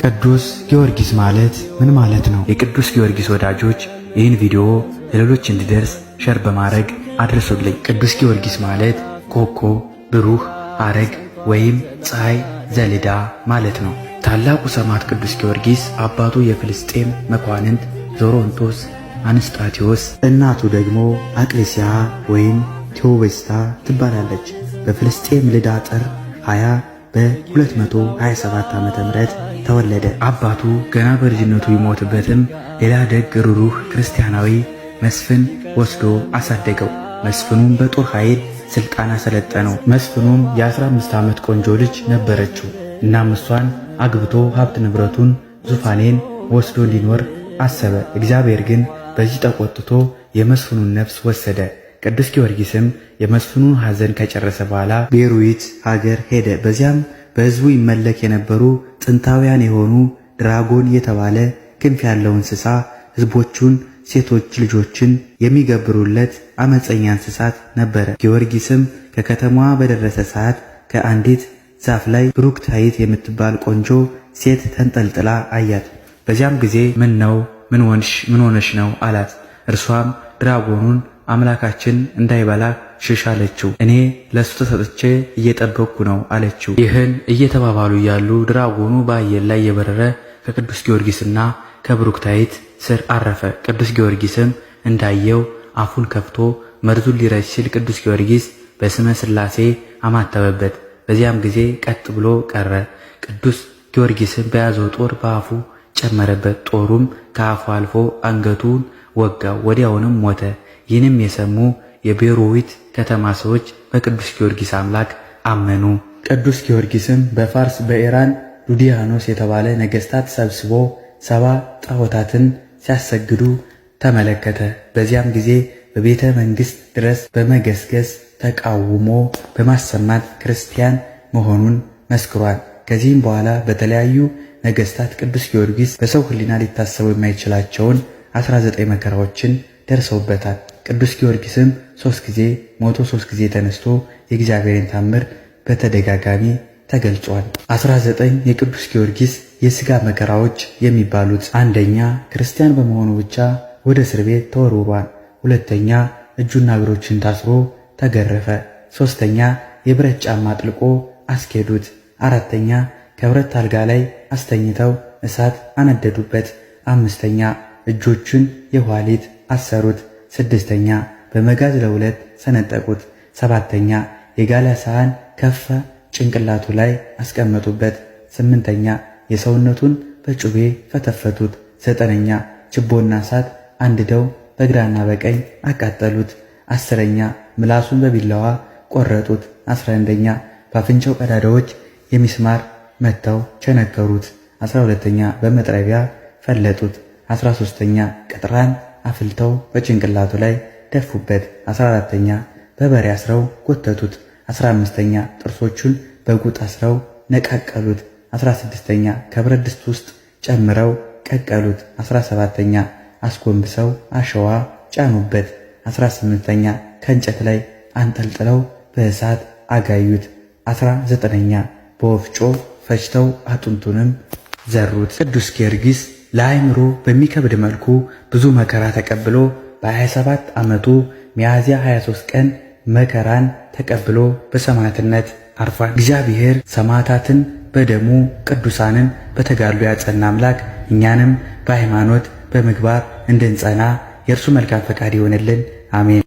ቅዱስ ጊዮርጊስ ማለት ምን ማለት ነው? የቅዱስ ጊዮርጊስ ወዳጆች ይህን ቪዲዮ ለሌሎች እንዲደርስ ሸር በማድረግ አድርሱልኝ። ቅዱስ ጊዮርጊስ ማለት ኮከብ፣ ብሩህ፣ ሐረግ ወይም ፀሐይ ዘልዳ ማለት ነው። ታላቁ ሰማዕት ቅዱስ ጊዮርጊስ አባቱ የፍልስጤም መኳንንት ዞሮንቶስ አንስጣቴዎስ፣ እናቱ ደግሞ አቅሌስያ ወይም ቴዎብስታ ትባላለች። በፍልስጤም ልዳ ጥር 20 በ227 ዓመተ ምህረት ተወለደ። አባቱ ገና በልጅነቱ ይሞትበትም ሌላ ደግ ሩሩህ ክርስቲያናዊ መስፍን ወስዶ አሳደገው። መስፍኑም በጦር ኃይል ስልጣን አሰለጠነው። መስፍኑም የ15 ዓመት ቆንጆ ልጅ ነበረችው። እናም እሷን አግብቶ ሀብት ንብረቱን ዙፋኔን ወስዶ እንዲኖር አሰበ። እግዚአብሔር ግን በዚህ ተቆጥቶ የመስፍኑን ነፍስ ወሰደ። ቅዱስ ጊዮርጊስም የመስፍኑን ሐዘን ከጨረሰ በኋላ ቤሩት ሀገር ሄደ። በዚያም በሕዝቡ ይመለክ የነበሩ ጥንታውያን የሆኑ ድራጎን የተባለ ክንፍ ያለው እንስሳ ሕዝቦቹን ሴቶች ልጆችን የሚገብሩለት አመፀኛ እንስሳት ነበረ። ጊዮርጊስም ከከተማዋ በደረሰ ሰዓት ከአንዲት ዛፍ ላይ ብሩክታይት የምትባል ቆንጆ ሴት ተንጠልጥላ አያት። በዚያም ጊዜ ምን ሆነሽ ነው አላት። እርሷም ድራጎኑን አምላካችን እንዳይበላ ሽሽ አለችው። እኔ ለሱ ተሰጥቼ እየጠበቅኩ ነው አለችው። ይህን እየተባባሉ ያሉ ድራጎኑ በአየር ላይ የበረረ ከቅዱስ ጊዮርጊስና ከብሩክታይት ስር አረፈ። ቅዱስ ጊዮርጊስም እንዳየው አፉን ከፍቶ መርዙን ሊረጭ ሲል ቅዱስ ጊዮርጊስ በስመ ሥላሴ አማተበበት። በዚያም ጊዜ ቀጥ ብሎ ቀረ። ቅዱስ ጊዮርጊስም በያዘው ጦር በአፉ ጨመረበት። ጦሩም ከአፉ አልፎ አንገቱን ወጋው። ወዲያውንም ሞተ። ይህንም የሰሙ የቤሩት ከተማ ሰዎች በቅዱስ ጊዮርጊስ አምላክ አመኑ። ቅዱስ ጊዮርጊስም በፋርስ በኢራን ሉዲያኖስ የተባለ ነገሥታት ሰብስቦ 70 ጣዖታትን ሲያሰግዱ ተመለከተ። በዚያም ጊዜ በቤተ መንግሥት ድረስ በመገስገስ ተቃውሞ በማሰማት ክርስቲያን መሆኑን መስክሯል። ከዚህም በኋላ በተለያዩ ነገሥታት ቅዱስ ጊዮርጊስ በሰው ሕሊና ሊታሰቡ የማይችላቸውን 19 መከራዎችን ደርሰውበታል። ቅዱስ ጊዮርጊስም 3 ጊዜ ሞቶ 3 ጊዜ ተነስቶ የእግዚአብሔርን ታምር በተደጋጋሚ ተገልጿል። 19 የቅዱስ ጊዮርጊስ የሥጋ መከራዎች የሚባሉት፣ አንደኛ ክርስቲያን በመሆኑ ብቻ ወደ እስር ቤት ተወርውሯል። ሁለተኛ እጁና እግሮችን ታስሮ ተገረፈ። ሶስተኛ የብረት ጫማ አጥልቆ አስኬዱት። አራተኛ ከብረት አልጋ ላይ አስተኝተው እሳት አነደዱበት። አምስተኛ እጆቹን የኋሊት አሰሩት። ስድስተኛ በመጋዝ ለሁለት ሰነጠቁት። ሰባተኛ የጋለ ሳህን ከፈ ጭንቅላቱ ላይ አስቀመጡበት። ስምንተኛ የሰውነቱን በጩቤ ፈተፈቱት። ዘጠነኛ ችቦና እሳት አንድደው በግራና በቀኝ አቃጠሉት። 10ኛ ምላሱን በቢላዋ ቆረጡት። 11ኛ በአፍንጫው ቀዳዳዎች የሚስማር መተው ቸነከሩት። 12ኛ በመጥረቢያ ፈለጡት። 13ኛ ቅጥራን አፍልተው በጭንቅላቱ ላይ ደፉበት። 14ኛ በበሬ አስረው ጎተቱት። 15ኛ ጥርሶቹን በጉጥ አስረው ነቃቀሉት። 16ኛ ከብረት ድስት ውስጥ ጨምረው ቀቀሉት። 17ኛ አስጎንብሰው አሸዋ ጫኑበት። 18ኛ ከእንጨት ላይ አንጠልጥለው በእሳት አጋዩት። 19ኛ በወፍጮ ፈጭተው አጥንቱንም ዘሩት። ቅዱስ ጊዮርጊስ ለአእምሮ በሚከብድ መልኩ ብዙ መከራ ተቀብሎ በ27 ዓመቱ ሚያዝያ 23 ቀን መከራን ተቀብሎ በሰማዕትነት አርፏል። እግዚአብሔር ሰማዕታትን በደሙ ቅዱሳንን በተጋድሎ ያጸና አምላክ እኛንም በሃይማኖት በምግባር እንድንጸና የእርሱ መልካም ፈቃድ ይሆንልን። አሜን።